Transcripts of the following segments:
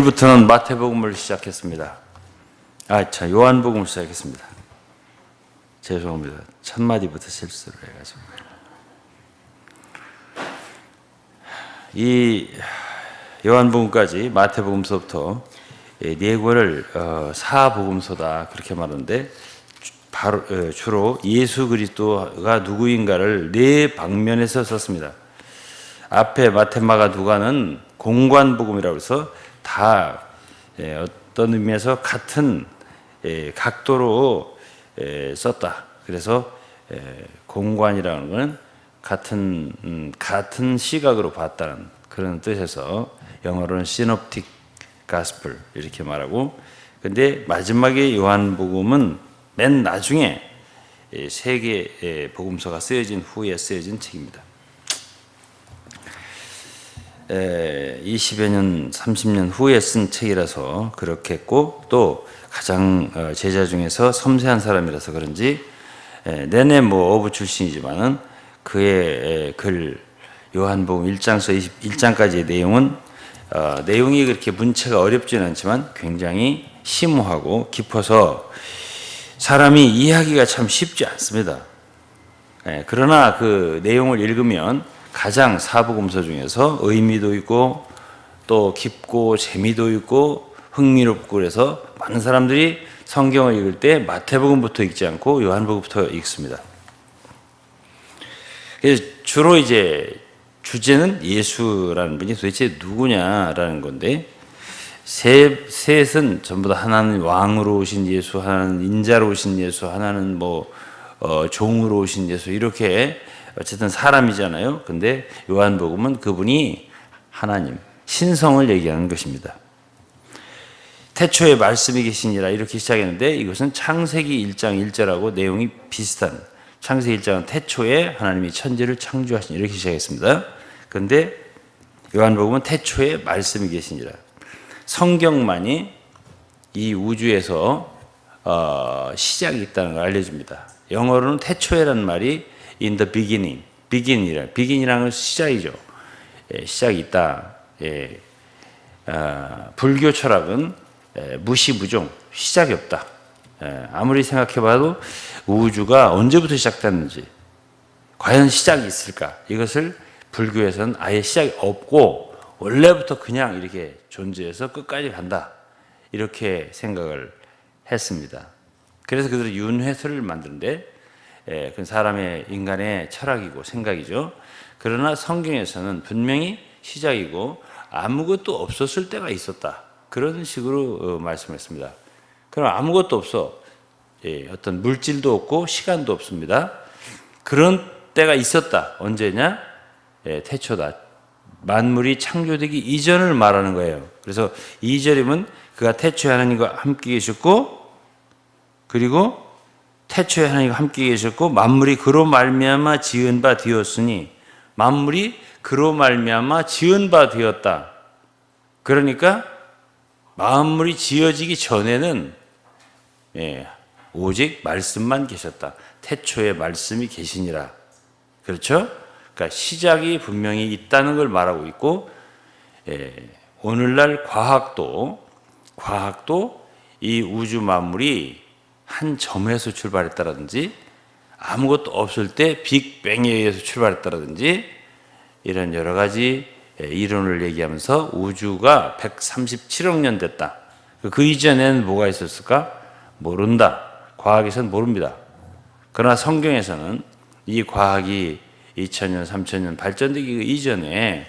부터는 마태복음을 시작했습니다. 요한복음을 시작했습니다. 죄송합니다. 첫 마디부터 실수를 해가지고. 이 요한복음까지 마태복음서부터 네 권을 사복음서다 그렇게 말하는데, 주로 예수 그리스도가 누구인가를 네 방면에서 썼습니다. 앞에 마태, 마가, 누가는 공관복음이라고 해서 다 어떤 의미에서 같은 각도로 썼다. 그래서 공관이라는 것은 같은 시각으로 봤다는 그런 뜻에서 영어로는 시놉틱 가스펠 이렇게 말하고, 근데 마지막에 요한복음은 맨 나중에 세 개의 복음서가 쓰여진 후에 쓰여진 책입니다. 20여 년, 30년 후에 쓴 책이라서 그렇게 했고, 또 가장 제자 중에서 섬세한 사람이라서 그런지 내내 어부 출신이지만은 그의 글 요한복음 1장서 21장까지의 내용이 그렇게 문체가 어렵지는 않지만 굉장히 심오하고 깊어서 사람이 이해하기가 참 쉽지 않습니다. 그러나 그 내용을 읽으면 가장 사복음서 중에서 의미도 있고 또 깊고 재미도 있고 흥미롭고, 그래서 많은 사람들이 성경을 읽을 때 마태복음부터 읽지 않고 요한복음부터 읽습니다. 그래서 주로 주제는 예수라는 분이 도대체 누구냐라는 건데, 셋은 전부 다 하나는 왕으로 오신 예수, 하나는 인자로 오신 예수, 하나는 종으로 오신 예수, 이렇게 어쨌든 사람이잖아요. 근데 요한복음은 그분이 하나님, 신성을 얘기하는 것입니다. 태초에 말씀이 계시니라 이렇게 시작했는데, 이것은 창세기 1장 1절하고 내용이 비슷한, 창세기 1장은 태초에 하나님이 천지를 창조하시니 이렇게 시작했습니다. 그런데 요한복음은 태초에 말씀이 계시니라. 성경만이 이 우주에서 시작이 있다는 걸 알려줍니다. 영어로는 태초에라는 말이 in the beginning이라는 건 시작이죠. 시작이 있다. 불교 철학은 무시무종, 시작이 없다. 아무리 생각해봐도 우주가 언제부터 시작됐는지, 과연 시작이 있을까? 이것을 불교에서는 아예 시작이 없고 원래부터 그냥 이렇게 존재해서 끝까지 간다, 이렇게 생각을 했습니다. 그래서 그들은 윤회설을 만드는데, 그건 사람의, 인간의 철학이고 생각이죠. 그러나 성경에서는 분명히 시작이고 아무것도 없었을 때가 있었다, 그런 식으로 말씀했습니다. 그럼 아무것도 없어, 어떤 물질도 없고 시간도 없습니다. 그런 때가 있었다. 언제냐? 태초다. 만물이 창조되기 이전을 말하는 거예요. 그래서 2절이면 그가 태초에 하나님과 함께 계셨고, 그리고 태초에 하나님과 함께 계셨고 만물이 그로 말미암아 지은 바 되었으니, 만물이 그로 말미암아 지은 바 되었다. 그러니까 만물이 지어지기 전에는 오직 말씀만 계셨다. 태초에 말씀이 계시니라. 그렇죠? 그러니까 시작이 분명히 있다는 걸 말하고 있고, 오늘날 과학도 이 우주 만물이 한 점에서 출발했다라든지, 아무것도 없을 때 빅뱅에 의해서 출발했다라든지, 이런 여러 가지 이론을 얘기하면서 우주가 137억 년 됐다. 그 이전에는 뭐가 있었을까? 모른다. 과학에서는 모릅니다. 그러나 성경에서는 이 과학이 2000년, 3000년 발전되기 이전에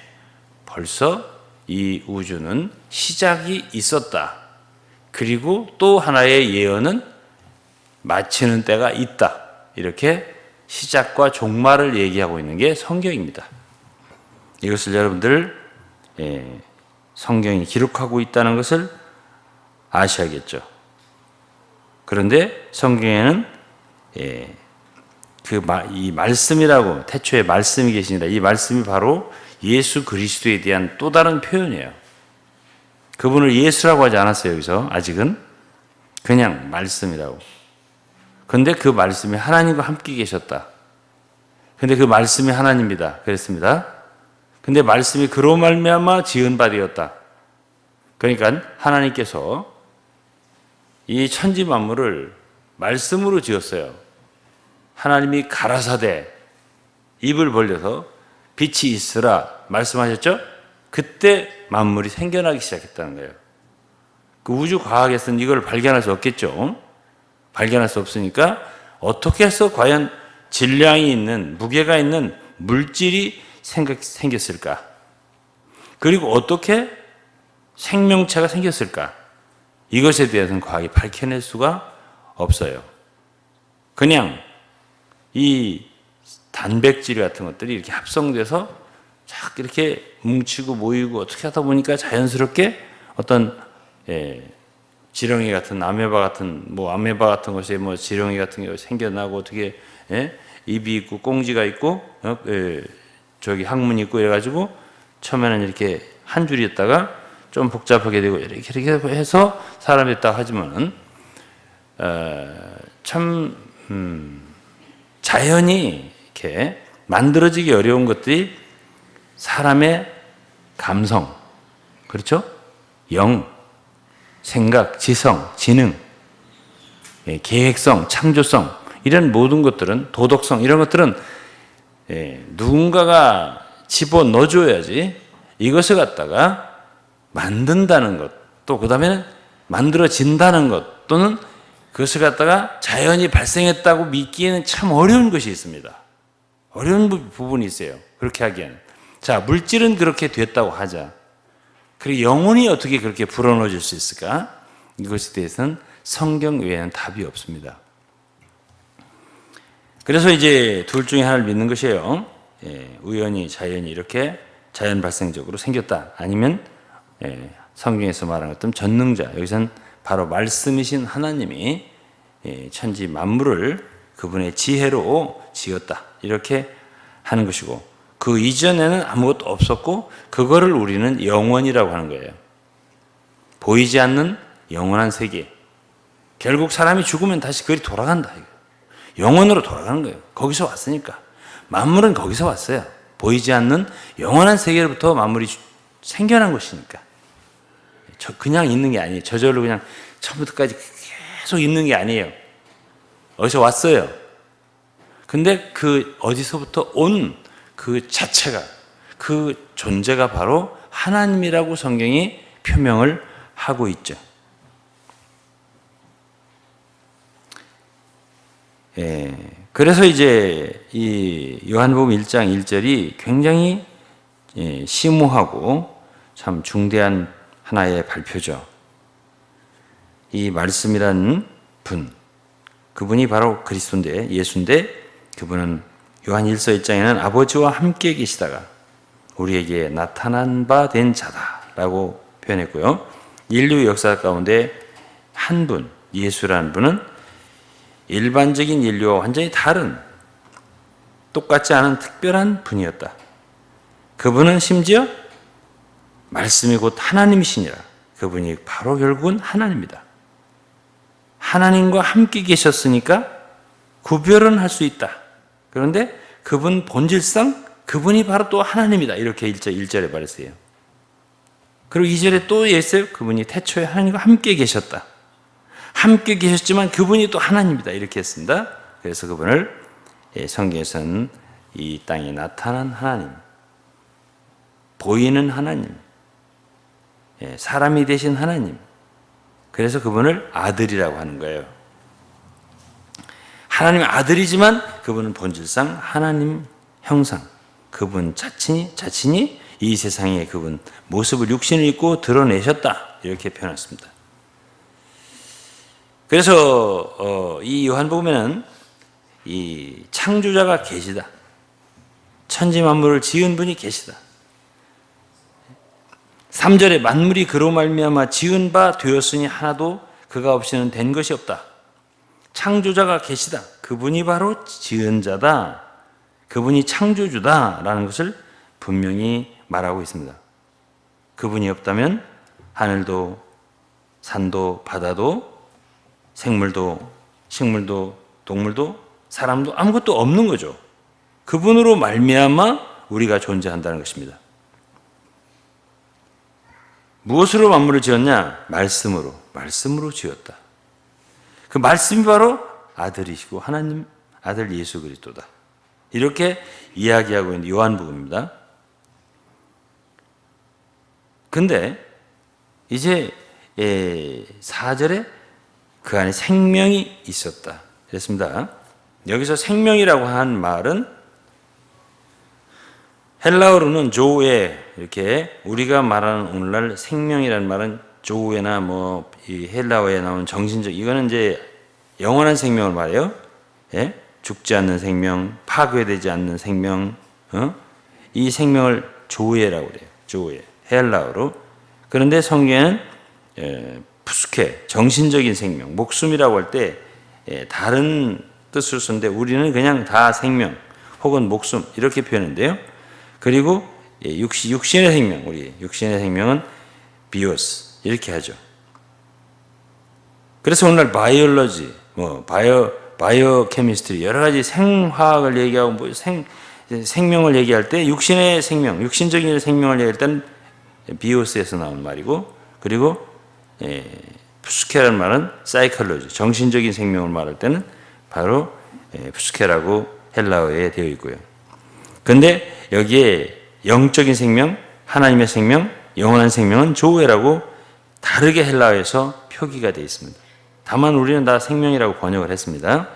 벌써 이 우주는 시작이 있었다. 그리고 또 하나의 예언은 마치는 때가 있다. 이렇게 시작과 종말을 얘기하고 있는 게 성경입니다. 이것을 여러분들 성경이 기록하고 있다는 것을 아셔야겠죠. 그런데 성경에는 이 말씀이라고, 태초에 말씀이 계시니라, 이 말씀이 바로 예수 그리스도에 대한 또 다른 표현이에요. 그분을 예수라고 하지 않았어요. 여기서 아직은 그냥 말씀이라고. 그런데 그 말씀이 하나님과 함께 계셨다. 그런데 그 말씀이 하나님이다 그랬습니다. 근데 말씀이 그로 말미암아 지은 바 되었다. 그러니까 하나님께서 이 천지 만물을 말씀으로 지었어요. 하나님이 가라사대 입을 벌려서 빛이 있으라 말씀하셨죠? 그때 만물이 생겨나기 시작했다는 거예요. 그 우주 과학에서는 이걸 발견할 수 없겠죠. 발견할 수 없으니까 어떻게 해서 과연 질량이 있는, 무게가 있는 물질이 생겼을까? 그리고 어떻게 생명체가 생겼을까? 이것에 대해서는 과학이 밝혀낼 수가 없어요. 그냥 이 단백질 같은 것들이 이렇게 합성돼서 쫙 이렇게 뭉치고 모이고 어떻게 하다 보니까 자연스럽게 어떤 지렁이 같은 아메바 같은 것이 지렁이 같은 게 생겨나고 어떻게 입이 있고 꽁지가 있고 저기 항문이 있고 이래가지고 처음에는 이렇게 한 줄이었다가 좀 복잡하게 되고 이렇게 해서 사람이 됐다 하지만은 참 자연이 이렇게 만들어지기 어려운 것들이 사람의 감성, 그렇죠? 영, 생각, 지성, 지능, 계획성, 창조성 이런 모든 것들은 도덕성 이런 것들은 누군가가 집어넣어줘야지 이것을 갖다가 만든다는 것, 또 그 다음에는 만들어진다는 것, 또는 그것을 갖다가 자연이 발생했다고 믿기에는 참 어려운 것이 있습니다. 어려운 부분이 있어요. 그렇게 하기에는. 자, 물질은 그렇게 됐다고 하자. 그리고 영혼이 어떻게 그렇게 불어넣어질 수 있을까? 이것에 대해서는 성경 외에는 답이 없습니다. 그래서 이제 둘 중에 하나를 믿는 것이에요. 우연히 자연이 이렇게 자연 발생적으로 생겼다. 아니면 성경에서 말하는 어떤 전능자, 여기서는 바로 말씀이신 하나님이 천지 만물을 그분의 지혜로 지었다. 이렇게 하는 것이고, 그 이전에는 아무것도 없었고 그거를 우리는 영원이라고 하는 거예요. 보이지 않는 영원한 세계. 결국 사람이 죽으면 다시 그리 돌아간다. 영원으로 돌아가는 거예요. 거기서 왔으니까. 만물은 거기서 왔어요. 보이지 않는 영원한 세계로부터 만물이 생겨난 것이니까. 그냥 있는 게 아니에요. 저절로 그냥 처음부터까지 계속 있는 게 아니에요. 어디서 왔어요. 근데 그 어디서부터 온 그 자체가, 그 존재가 바로 하나님이라고 성경이 표명을 하고 있죠. 그래서 이제 이 요한복음 1장 1절이 굉장히 심오하고 참 중대한 하나의 발표죠. 이 말씀이라는 분, 그분이 바로 그리스도인데, 예수인데, 그분은 요한 1서 1장에는 아버지와 함께 계시다가 우리에게 나타난 바 된 자다라고 표현했고요. 인류 역사 가운데 한 분, 예수라는 분은 일반적인 인류와 완전히 다른, 똑같지 않은 특별한 분이었다. 그분은 심지어 말씀이 곧 하나님이시니라. 그분이 바로 결국은 하나님이다. 하나님과 함께 계셨으니까 구별은 할 수 있다. 그런데 그분 본질상 그분이 바로 또 하나님이다. 이렇게 1절에 말했어요. 그리고 2절에 또 얘기했어요. 그분이 태초에 하나님과 함께 계셨다. 함께 계셨지만 그분이 또 하나님이다. 이렇게 했습니다. 그래서 그분을 성경에서는 이 땅에 나타난 하나님, 보이는 하나님, 사람이 되신 하나님, 그래서 그분을 아들이라고 하는 거예요. 하나님의 아들이지만 그분은 본질상 하나님 형상, 그분 자신이 이 세상에 그분 모습을 육신을 입고 드러내셨다. 이렇게 표현했습니다. 그래서 이 요한복음에는 이 창조자가 계시다. 천지 만물을 지은 분이 계시다. 3절에 만물이 그로 말미암아 지은 바 되었으니 하나도 그가 없이는 된 것이 없다. 창조자가 계시다. 그분이 바로 지은 자다. 그분이 창조주다라는 것을 분명히 말하고 있습니다. 그분이 없다면 하늘도 산도 바다도 생물도 식물도 동물도 사람도 아무것도 없는 거죠. 그분으로 말미암아 우리가 존재한다는 것입니다. 무엇으로 만물을 지었냐? 말씀으로 지었다. 그 말씀이 바로 아들이시고 하나님 아들 예수 그리스도다. 이렇게 이야기하고 있는 요한복음입니다. 근데 이제 4절에 그 안에 생명이 있었다. 그랬습니다. 여기서 생명이라고 한 말은 헬라어로는 조에, 이렇게 우리가 말하는 오늘날 생명이라는 말은 조에나 이 헬라어에 나오는 정신적, 이거는 이제 영원한 생명을 말해요. 예? 죽지 않는 생명, 파괴되지 않는 생명, 이 생명을 조에라고 그래요. 조에, 헬라어로. 그런데 성경에는 푸스케, 정신적인 생명, 목숨이라고 할 때 다른 뜻을 쓰는데 우리는 그냥 다 생명 혹은 목숨 이렇게 표현하는데요. 그리고 육신의 생명, 우리 육신의 생명은 비오스 이렇게 하죠. 그래서 오늘날 바이올로지, 바이오 케미스트리 여러 가지 생화학을 얘기하고 생명을 얘기할 때 육신의 생명, 육신적인 생명을 얘기할 때는 비오스에서 나온 말이고, 그리고 푸스케라는 말은 사이콜로지, 정신적인 생명을 말할 때는 바로 푸스케라고 헬라어에 되어 있고요. 그런데 여기에 영적인 생명, 하나님의 생명, 영원한 생명은 조에라고 다르게 헬라어에서 표기가 되어 있습니다. 다만 우리는 다 생명이라고 번역을 했습니다.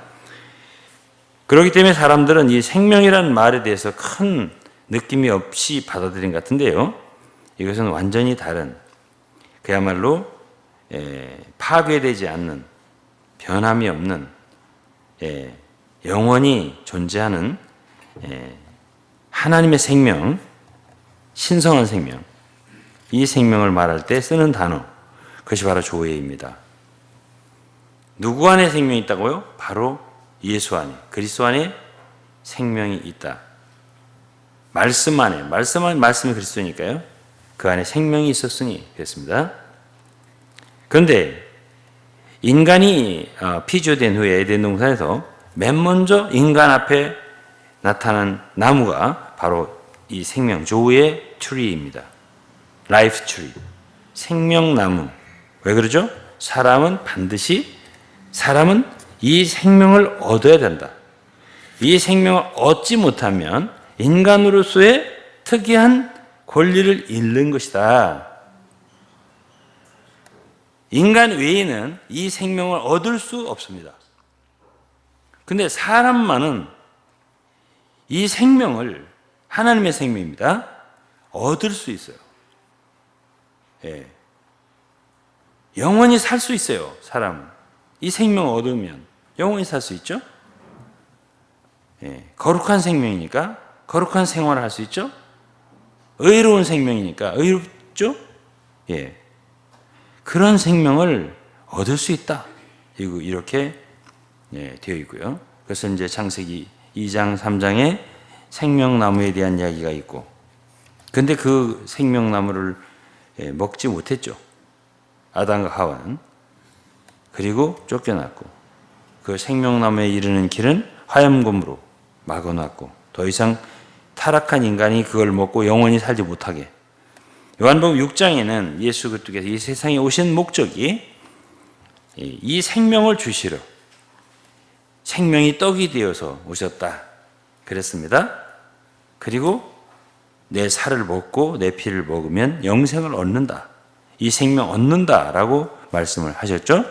그렇기 때문에 사람들은 이 생명이라는 말에 대해서 큰 느낌이 없이 받아들인 것 같은데요. 이것은 완전히 다른, 그야말로 파괴되지 않는, 변함이 없는, 영원히 존재하는 하나님의 생명, 신성한 생명, 이 생명을 말할 때 쓰는 단어, 그것이 바로 조회입니다. 누구 안에 생명이 있다고요? 바로 예수 안에, 그리스도 안에 생명이 있다. 말씀 안에, 말씀이 그리스도니까요. 그 안에 생명이 있었으니 그랬습니다. 그런데 인간이 피조된 후에 에덴 동산에서 맨 먼저 인간 앞에 나타난 나무가 바로 이 생명, 조의 트리입니다. 라이프 트리, 생명나무. 왜 그러죠? 사람은 이 생명을 얻어야 된다. 이 생명을 얻지 못하면 인간으로서의 특이한 권리를 잃는 것이다. 인간 외에는 이 생명을 얻을 수 없습니다. 근데 사람만은 이 생명을, 하나님의 생명입니다, 얻을 수 있어요. 영원히 살 수 있어요. 사람은 이 생명을 얻으면 영원히 살 수 있죠. 거룩한 생명이니까 거룩한 생활을 할 수 있죠. 의로운 생명이니까 의롭죠. 그런 생명을 얻을 수 있다. 이렇게 되어 있고요. 그래서 이제 창세기 2장, 3장에 생명나무에 대한 이야기가 있고, 근데 그 생명나무를 먹지 못했죠. 아담과 하와는. 그리고 쫓겨났고, 그 생명나무에 이르는 길은 화염검으로 막아놨고, 더 이상 타락한 인간이 그걸 먹고 영원히 살지 못하게. 요한복음 6장에는 예수 그리스도께서 이 세상에 오신 목적이 이 생명을 주시려, 생명이 떡이 되어서 오셨다 그랬습니다. 그리고 내 살을 먹고 내 피를 먹으면 영생을 얻는다, 이 생명 얻는다라고 말씀을 하셨죠.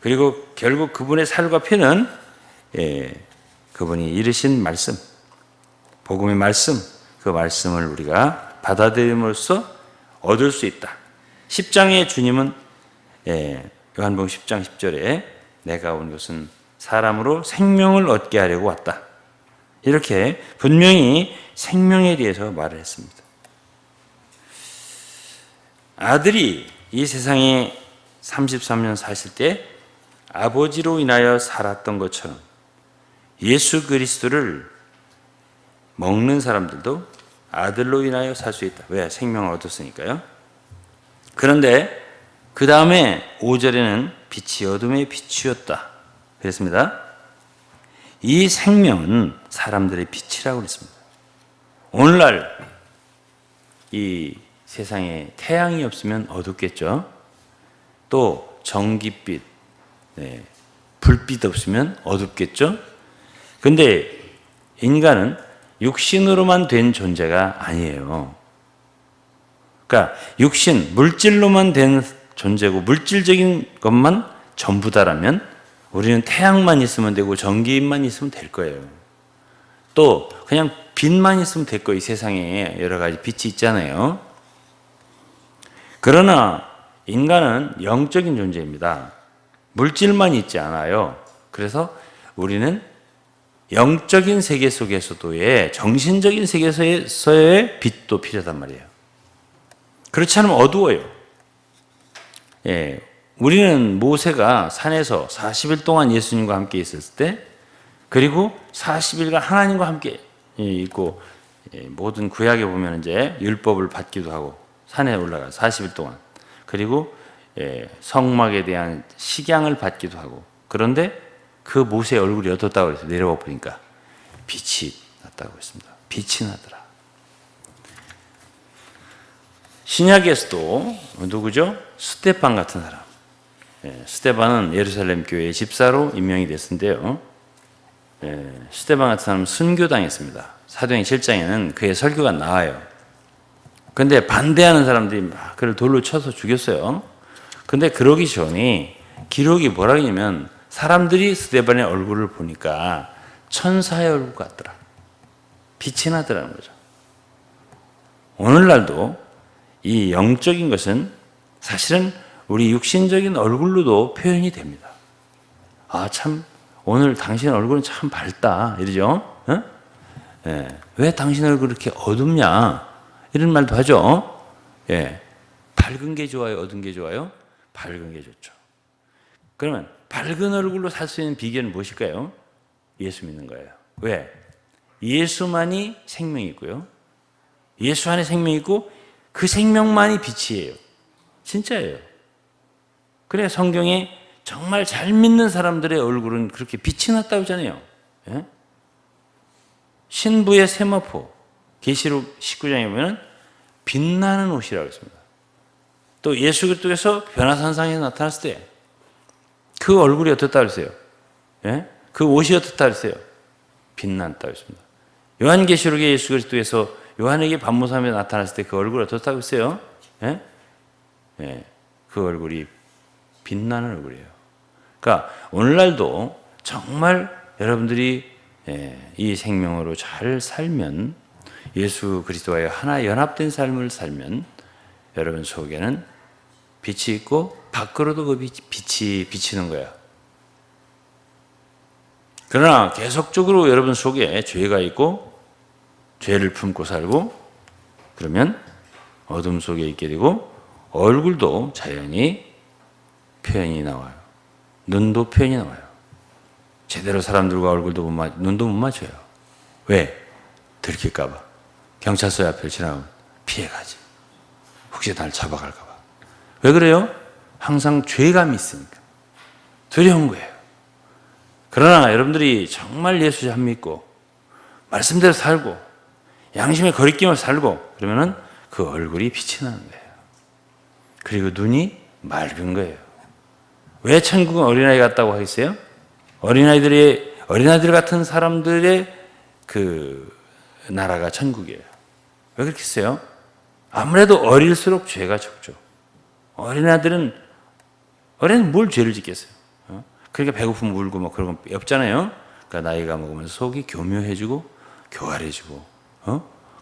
그리고 결국 그분의 살과 피는 그분이 이르신 말씀, 복음의 말씀, 그 말씀을 우리가 받아들임으로써 얻을 수 있다. 10장의 주님은 요한복음 10장 10절에 내가 온 것은 사람으로 생명을 얻게 하려고 왔다, 이렇게 분명히 생명에 대해서 말을 했습니다. 아들이 이 세상에 33년 사실 때 아버지로 인하여 살았던 것처럼 예수 그리스도를 먹는 사람들도 아들로 인하여 살 수 있다. 왜? 생명을 얻었으니까요. 그런데 그 다음에 5절에는 빛이 어둠의 빛이었다 그랬습니다. 이 생명은 사람들의 빛이라고 그랬습니다. 오늘날 이 세상에 태양이 없으면 어둡겠죠. 또 전기빛, 불빛 없으면 어둡겠죠. 근데 인간은 육신으로만 된 존재가 아니에요. 그러니까 육신, 물질로만 된 존재고 물질적인 것만 전부다라면 우리는 태양만 있으면 되고 전기만 있으면 될 거예요. 또 그냥 빛만 있으면 될 거예요. 이 세상에 여러 가지 빛이 있잖아요. 그러나 인간은 영적인 존재입니다. 물질만 있지 않아요. 그래서 우리는 영적인 세계 속에서도의 정신적인 세계에서의 빛도 필요하단 말이에요. 그렇지 않으면 어두워요. 우리는 모세가 산에서 40일 동안 예수님과 함께 있었을 때, 그리고 40일간 하나님과 함께 있고, 모든 구약에 보면 이제 율법을 받기도 하고 산에 올라가 40일 동안, 그리고 성막에 대한 식양을 받기도 하고. 그런데 그 모세의 얼굴이 어떻다고 해서 내려와 보니까 빛이 났다고 했습니다. 빛이 나더라. 신약에서도 누구죠? 스데반 같은 사람. 스데반은 예루살렘 교회의 집사로 임명이 됐는데요. 스데반 같은 사람은 순교당했습니다. 사도행 7장에는 그의 설교가 나와요. 근데 반대하는 사람들이 막 그를 돌로 쳐서 죽였어요. 근데 그러기 전에 기록이 뭐라 하냐면 사람들이 스데반의 얼굴을 보니까 천사의 얼굴 같더라. 빛이 나더라는 거죠. 오늘날도 이 영적인 것은 사실은 우리 육신적인 얼굴로도 표현이 됩니다. 아, 참 오늘 당신 얼굴은 참 밝다 이러죠. 왜 당신 얼굴이 그렇게 어둡냐 이런 말도 하죠. 밝은 게 좋아요, 어두운 게 좋아요? 밝은 게 좋죠. 그러면 밝은 얼굴로 살 수 있는 비결은 무엇일까요? 예수 믿는 거예요. 왜? 예수만이 생명이고요. 예수 안에 생명이 있고 그 생명만이 빛이에요. 진짜예요. 그래 성경에 정말 잘 믿는 사람들의 얼굴은 그렇게 빛이 났다고 하잖아요. 신부의 세마포 계시록 19장에 보면 빛나는 옷이라고 했습니다. 또 예수 그리스도께서 변화산상에 나타났을 때 그 얼굴이 어떻다 그랬어요? 그 옷이 어떻다 그랬어요? 빛난다 그랬습니다. 요한계시록에 예수 그리스도께서 요한에게 반모섬에 나타났을 때 그 얼굴이 어떻다 그랬어요? 그 얼굴이 빛나는 얼굴이에요. 그러니까 오늘날도 정말 여러분들이 이 생명으로 잘 살면, 예수 그리스도와의 하나 연합된 삶을 살면 여러분 속에는 빛이 있고 밖으로도 그 빛이 비치는 거야. 그러나 계속적으로 여러분 속에 죄가 있고 죄를 품고 살고 그러면 어둠 속에 있게 되고 얼굴도 자연히 표현이 나와요. 눈도 표현이 나와요. 제대로 사람들과 얼굴도 눈도 못 맞춰요. 왜? 들킬까 봐. 경찰서 앞을 지나가면 피해가지. 혹시 날 잡아갈까 봐. 왜 그래요? 항상 죄감이 있으니까. 두려운 거예요. 그러나 여러분들이 정말 예수 잘 믿고 말씀대로 살고 양심의 거리낌을 살고 그러면은 그 얼굴이 빛이 나는 거예요. 그리고 눈이 맑은 거예요. 왜 천국은 어린아이 같다고 하겠어요? 어린아이들 같은 사람들의 그 나라가 천국이에요. 왜 그렇게 했어요? 아무래도 어릴수록 죄가 적죠. 어린아이들은 뭘 죄를 짓겠어요? 그러니까 배고프면 울고 막 그런 거 없잖아요. 그러니까 나이가 먹으면서 속이 교묘해지고 교활해지고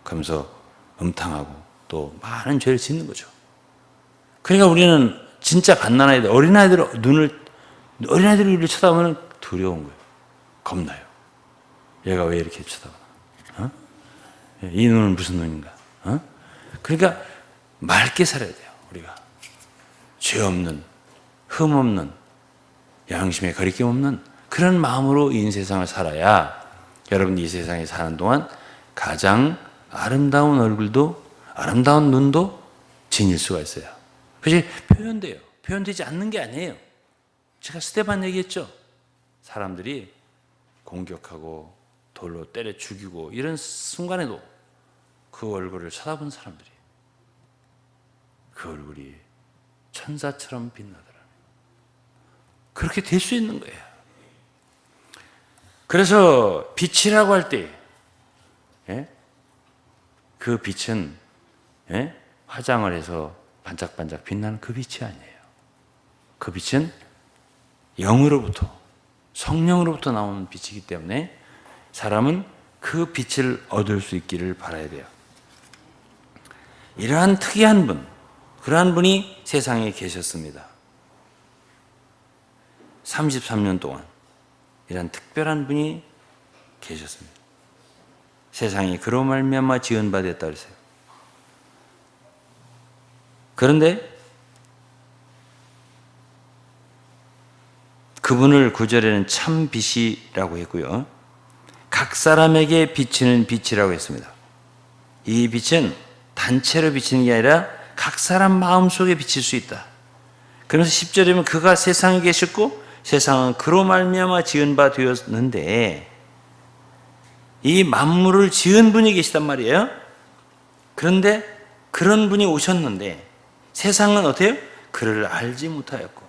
그러면서 음탕하고 또 많은 죄를 짓는 거죠. 그러니까 우리는 진짜 갓난아이들, 어린아이들이 우리를 쳐다보면 두려운 거예요. 겁나요. 얘가 왜 이렇게 쳐다보나? 이 눈은 무슨 눈인가? 그러니까 맑게 살아야 돼요. 우리가 죄 없는, 흠 없는, 양심에 거리낌 없는 그런 마음으로 이 세상을 살아야 여러분 이 세상에 사는 동안 가장 아름다운 얼굴도 아름다운 눈도 지닐 수가 있어요. 그것이 표현돼요. 표현되지 않는 게 아니에요. 제가 스데반 얘기했죠. 사람들이 공격하고 돌로 때려 죽이고 이런 순간에도 그 얼굴을 쳐다본 사람들이 그 얼굴이 천사처럼 빛나더라. 그렇게 될 수 있는 거예요. 그래서 빛이라고 할 때, 그 빛은 화장을 해서 반짝반짝 빛나는 그 빛이 아니에요. 그 빛은 영으로부터, 성령으로부터 나오는 빛이기 때문에 사람은 그 빛을 얻을 수 있기를 바라야 돼요. 이러한 특이한 분, 그러한 분이 세상에 계셨습니다. 33년 동안 이런 특별한 분이 계셨습니다. 세상이 그로 말미암아 지은 바 됐다 그랬어요. 그런데 그분을 9절에는 참 빛이라고 했고요. 각 사람에게 비치는 빛이라고 했습니다. 이 빛은 단체로 비치는 게 아니라 각 사람 마음속에 비칠 수 있다. 그래서 10절이면 그가 세상에 계셨고 세상은 그로 말미암아 지은 바 되었는데, 이 만물을 지은 분이 계시단 말이에요. 그런데 그런 분이 오셨는데 세상은 어때요? 그를 알지 못하였고,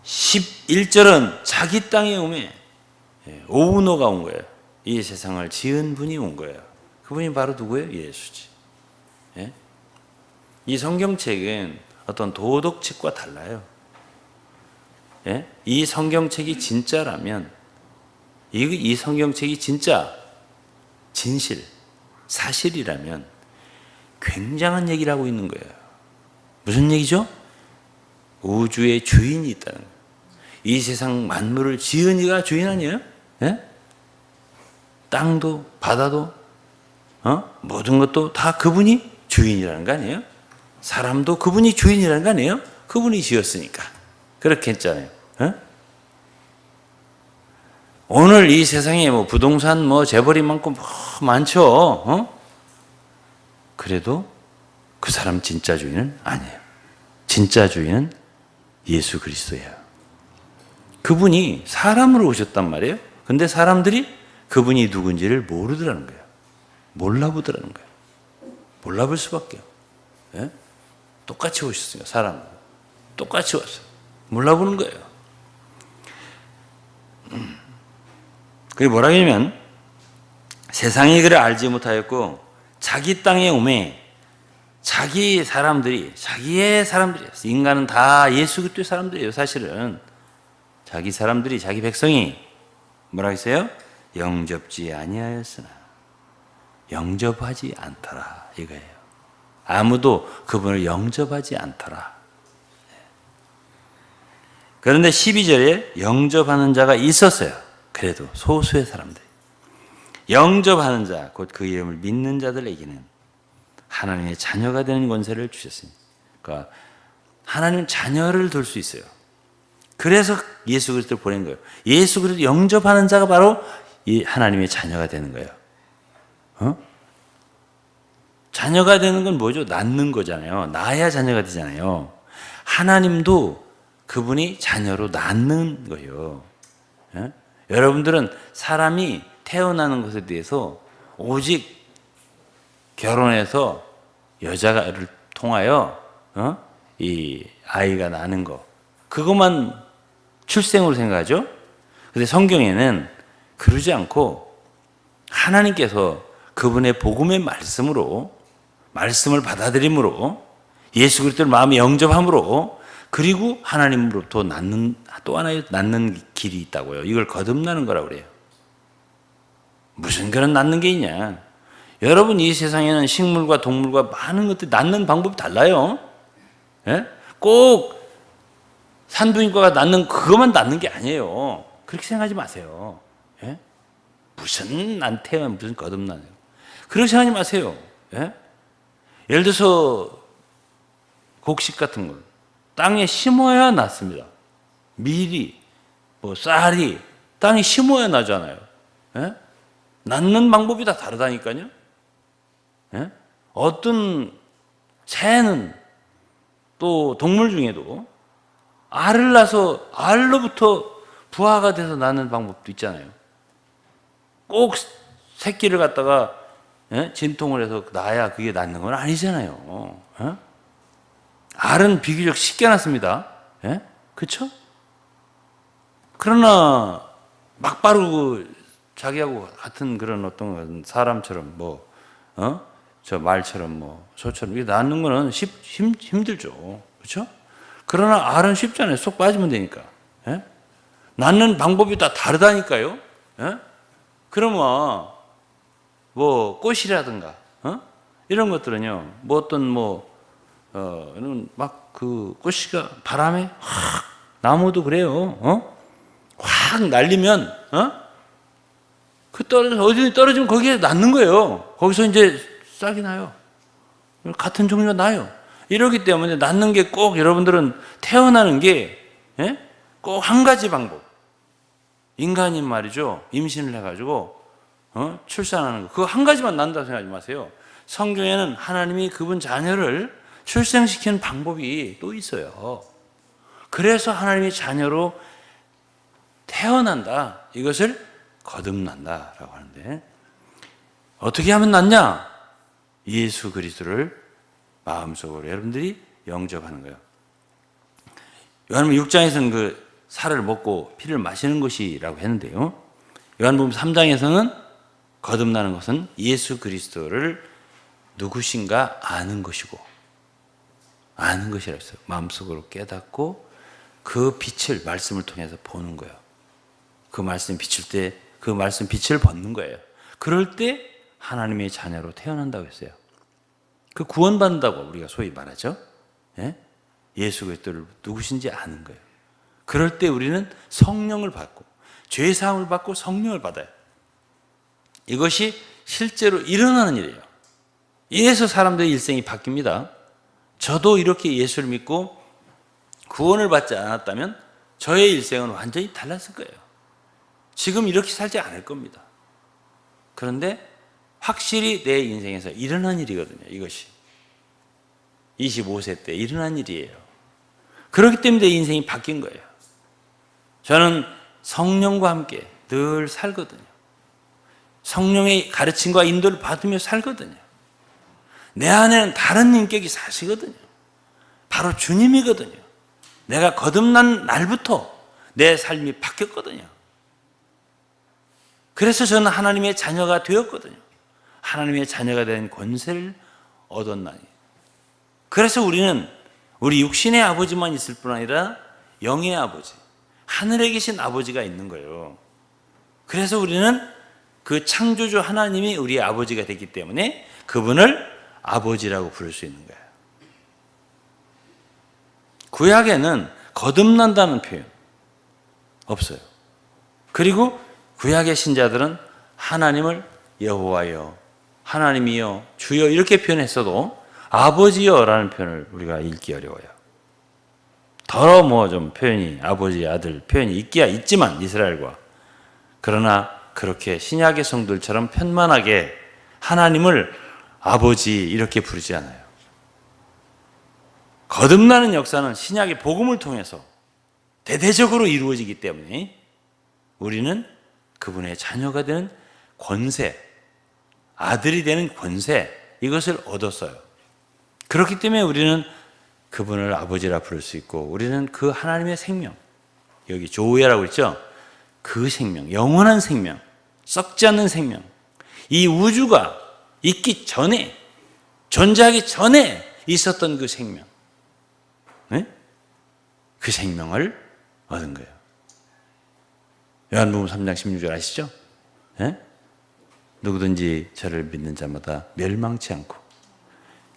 11절은 자기 땅에 오매 오우노가 온 거예요. 이 세상을 지은 분이 온 거예요. 그분이 바로 누구예요? 예수지. 이 성경책은 어떤 도덕책과 달라요. 이 성경책이 진짜라면, 이 성경책이 진짜 진실, 사실이라면 굉장한 얘기를 하고 있는 거예요. 무슨 얘기죠? 우주의 주인이 있다는 거예요. 이 세상 만물을 지은 이가 주인 아니에요? 땅도 바다도 모든 것도 다 그분이 주인이라는 거 아니에요? 사람도 그분이 주인이라는 거 아니에요? 그분이 지었으니까 그렇게 했잖아요. 오늘 이 세상에 뭐 부동산 뭐 재벌이 많고 뭐 많죠. 그래도 그 사람 진짜 주인은 아니에요. 진짜 주인은 예수 그리스도예요. 그분이 사람으로 오셨단 말이에요. 근데 사람들이 그분이 누군지를 모르더라는 거예요. 몰라보더라는 거예요. 몰라볼 수밖에요. 똑같이 오셨어요. 사람으로. 똑같이 왔어요. 몰라보는 거예요. 그게 뭐라 하냐면, 세상이 그를 알지 못하였고 자기 땅에 오매 자기의 사람들이었어요. 인간은 다 예수 그리스도의 사람들이에요. 사실은 자기 사람들이, 자기 백성이 뭐라 했어요? 영접지 아니하였으나, 영접하지 않더라 이거예요. 아무도 그분을 영접하지 않더라. 그런데 12절에 영접하는 자가 있었어요. 그래도 소수의 사람들. 영접하는 자, 곧 그 이름을 믿는 자들에게는 하나님의 자녀가 되는 권세를 주셨습니다. 그러니까 하나님 자녀를 둘 수 있어요. 그래서 예수 그리스도를 보낸 거예요. 예수 그리스도 영접하는 자가 바로 이 하나님의 자녀가 되는 거예요. 자녀가 되는 건 뭐죠? 낳는 거잖아요. 낳아야 자녀가 되잖아요. 하나님도 그분이 자녀로 낳는 거예요. 여러분들은 사람이 태어나는 것에 대해서 오직 결혼해서 여자를 통하여 이 아이가 나는 거, 그것만 출생으로 생각하죠. 그런데 성경에는 그러지 않고 하나님께서 그분의 복음의 말씀을 받아들임으로, 예수 그리스도를 마음에 영접함으로, 그리고 하나님으로부터 또 하나의 낳는 길이 있다고요. 이걸 거듭나는 거라고 그래요. 무슨 그런 낳는 게 있냐. 여러분, 이 세상에는 식물과 동물과 많은 것들이 낳는 방법이 달라요. 꼭 산부인과가 낳는 그것만 낳는 게 아니에요. 그렇게 생각하지 마세요. 무슨 태어나면 무슨 거듭나요. 그렇게 생각하지 마세요. 예를 들어서 곡식 같은 건 땅에 심어야 낫습니다. 밀이, 쌀이 땅에 심어야 나잖아요. 낳는 방법이 다 다르다니까요. 어떤 새는 또 동물 중에도 알을 낳아서 알로부터 부화가 돼서 낳는 방법도 있잖아요. 꼭 새끼를 갖다가 진통을 해서 나야 그게 낫는 건 아니잖아요. 알은 비교적 쉽게 낫습니다. 그렇죠? 그러나 막바로 자기하고 같은 그런 어떤 사람처럼 저 말처럼 소처럼 이게 낫는 거는 힘들죠. 그렇죠? 그러나 알은 쉽잖아요. 쏙 빠지면 되니까. 낫는 방법이 다 다르다니까요. 그러면 꽃이라든가 이런 것들은요. 막 그 꽃이가 바람에 확, 나무도 그래요. 확 날리면 어디 떨어지면 거기에 낫는 거예요. 거기서 이제 싹이 나요. 같은 종류가 나요. 이러기 때문에 낫는 게 꼭 여러분들은 태어나는 게 꼭 한 가지 방법. 인간이 말이죠. 임신을 해가지고 출산하는 거. 그거 한 가지만 난다고 생각하지 마세요. 성경에는 하나님이 그분 자녀를 출생시키는 방법이 또 있어요. 그래서 하나님의 자녀로 태어난다. 이것을 거듭난다라고 하는데 어떻게 하면 낫냐? 예수 그리스도를 마음속으로 여러분들이 영접하는 거예요. 요한복음 6장에서는 그 살을 먹고 피를 마시는 것이라고 했는데요. 요한복음 3장에서는 거듭나는 것은 예수 그리스도를 누구신가 아는 것이고 아는 것이라고 했어요. 마음속으로 깨닫고 그 빛을 말씀을 통해서 보는 거예요. 그 말씀 비칠 때 그 말씀 빛을 벗는 거예요. 그럴 때 하나님의 자녀로 태어난다고 했어요. 그 구원받는다고 우리가 소위 말하죠. 예수 그리스도를 누구신지 아는 거예요. 그럴 때 우리는 성령을 받고 죄사함을 받고 성령을 받아요. 이것이 실제로 일어나는 일이에요. 이래서 사람들의 일생이 바뀝니다. 저도 이렇게 예수를 믿고 구원을 받지 않았다면 저의 일생은 완전히 달랐을 거예요. 지금 이렇게 살지 않을 겁니다. 그런데 확실히 내 인생에서 일어난 일이거든요. 이것이 25세 때 일어난 일이에요. 그렇기 때문에 내 인생이 바뀐 거예요. 저는 성령과 함께 늘 살거든요. 성령의 가르침과 인도를 받으며 살거든요. 내 안에는 다른 인격이 사시거든요. 바로 주님이거든요. 내가 거듭난 날부터 내 삶이 바뀌었거든요. 그래서 저는 하나님의 자녀가 되었거든요. 하나님의 자녀가 된 권세를 얻었나니. 그래서 우리는 우리 육신의 아버지만 있을 뿐 아니라 영의 아버지, 하늘에 계신 아버지가 있는 거예요. 그래서 우리는 그 창조주 하나님이 우리의 아버지가 됐기 때문에 그분을 아버지라고 부를 수 있는 거예요. 구약에는 거듭난다는 표현 없어요. 그리고 구약의 신자들은 하나님을 여호와여, 하나님이여, 주여 이렇게 표현했어도 아버지여라는 표현을 우리가 읽기 어려워요. 더러 좀 표현이 아버지, 아들 표현이 있기야 있지만 이스라엘과 그러나 그렇게 신약의 성들처럼 편만하게 하나님을 아버지 이렇게 부르지 않아요. 거듭나는 역사는 신약의 복음을 통해서 대대적으로 이루어지기 때문에 우리는 그분의 자녀가 되는 권세, 아들이 되는 권세 이것을 얻었어요. 그렇기 때문에 우리는 그분을 아버지라 부를 수 있고 우리는 그 하나님의 생명, 여기 조우야라고 했죠. 그 생명, 영원한 생명, 썩지 않는 생명, 이 우주가 있기 전에, 존재하기 전에 있었던 그 생명, 그 생명을 얻은 거예요. 요한복음 3장 16절 아시죠? 누구든지 저를 믿는 자마다 멸망치 않고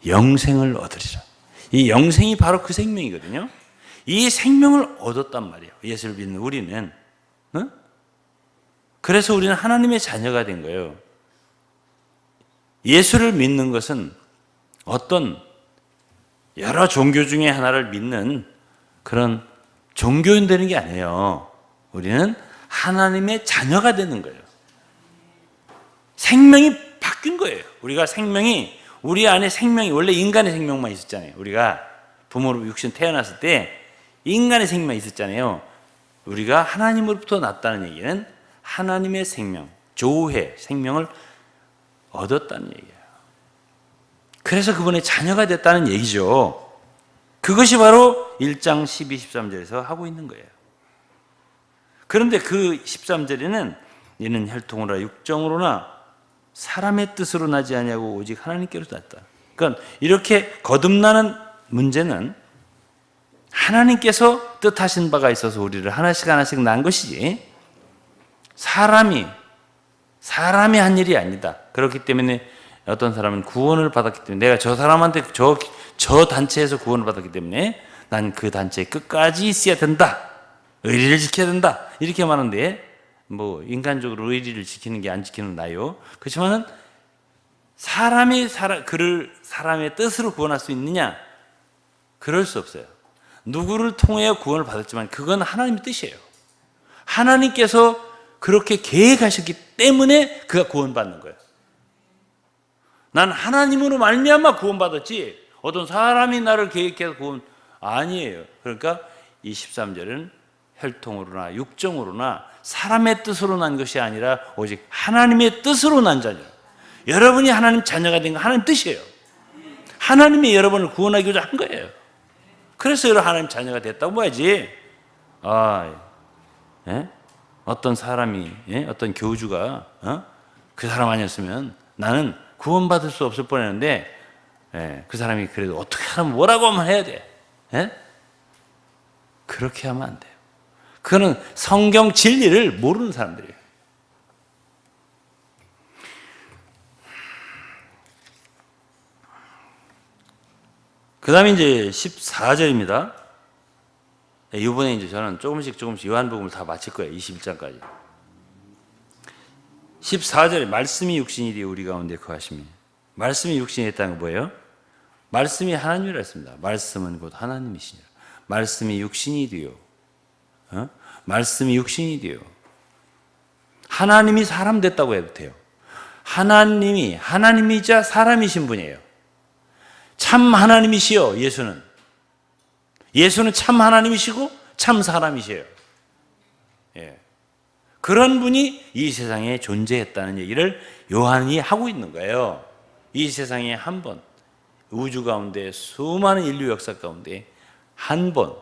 영생을 얻으리라. 이 영생이 바로 그 생명이거든요. 이 생명을 얻었단 말이에요. 예수를 믿는 우리는. 그래서 우리는 하나님의 자녀가 된 거예요. 예수를 믿는 것은 어떤 여러 종교 중에 하나를 믿는 그런 종교인 되는 게 아니에요. 우리는 하나님의 자녀가 되는 거예요. 생명이 바뀐 거예요. 우리가 생명이, 우리 안에 생명이, 원래 인간의 생명만 있었잖아요. 우리가 부모로 육신 태어났을 때 인간의 생명만 있었잖아요. 우리가 하나님으로부터 났다는 얘기는 하나님의 생명, 조우해 생명을 얻었다는 얘기예요. 그래서 그분의 자녀가 됐다는 얘기죠. 그것이 바로 1장 12, 13절에서 하고 있는 거예요. 그런데 그 13절에는 이는 혈통으로나 육정으로나 사람의 뜻으로 나지 아니하고 오직 하나님께로 났다. 그러니까 이렇게 거듭나는 문제는 하나님께서 뜻하신 바가 있어서 우리를 하나씩 하나씩 낳은 것이지 사람이 한 일이 아니다. 그렇기 때문에 어떤 사람은 구원을 받았기 때문에 내가 저 사람한테 저 단체에서 구원을 받았기 때문에 난 그 단체에 끝까지 있어야 된다. 의리를 지켜야 된다. 이렇게 말하는데 뭐 인간적으로 의리를 지키는 게 안 지키는 나요. 그렇지만은 사람의 뜻으로 구원할 수 있느냐? 그럴 수 없어요. 누구를 통해 구원을 받았지만 그건 하나님의 뜻이에요. 하나님께서 그렇게 계획하셨기 때문에 그가 구원받는 거예요. 난 하나님으로 말미암아 구원받았지 어떤 사람이 나를 계획해서 구원 아니에요. 그러니까 이 13절은 혈통으로나 육정으로나 사람의 뜻으로 난 것이 아니라 오직 하나님의 뜻으로 난 자녀. 여러분이 하나님 자녀가 된 건 하나님 뜻이에요. 하나님이 여러분을 구원하기로 한 거예요. 그래서 여러분 하나님 자녀가 됐다고 봐야지. 어떤 사람이 어떤 교주가 그 사람 아니었으면 나는 구원받을 수 없을 뻔했는데 그 사람이 그래도 어떻게 하면 뭐라고 하면 해야 돼. 그렇게 하면 안 돼요. 그거는 성경 진리를 모르는 사람들이에요. 그 다음에 이제 14절입니다. 이번에 이제 저는 조금씩 요한복음을 다 마칠 거예요. 21장까지. 14절에 말씀이 육신이 되어 우리 가운데 거하시며. 말씀이 육신이 됐다는 건 뭐예요? 말씀이 하나님이라 했습니다. 말씀은 곧 하나님이시니라. 말씀이 육신이 되어. 말씀이 육신이 되어. 하나님이 사람 됐다고 해도 돼요. 하나님이자 사람이신 분이에요. 참 하나님이시요, 예수는. 예수는 참 하나님이시고 참 사람이시에요. 그런 분이 이 세상에 존재했다는 얘기를 요한이 하고 있는 거예요. 이 세상에 한 번, 우주 가운데 수많은 인류 역사 가운데 한 번,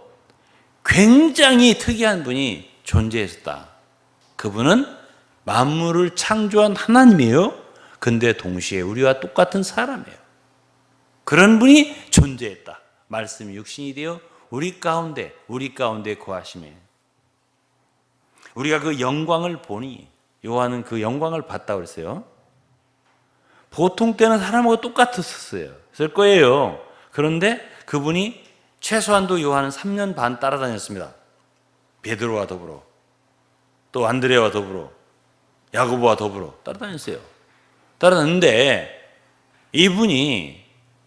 굉장히 특이한 분이 존재했었다. 그분은 만물을 창조한 하나님이에요. 근데 동시에 우리와 똑같은 사람이에요. 그런 분이 존재했다. 말씀이 육신이 되어 우리 가운데 거하시며. 우리가 그 영광을 보니 요한은 그 영광을 봤다고 그랬어요. 보통 때는 사람하고 똑같았었어요. 쓸 거예요. 그런데 그분이 최소한도 요한은 3년 반 따라다녔습니다. 베드로와 더불어, 또 안드레와 더불어, 야고보와 더불어 따라다녔어요. 따라다녔는데 이분이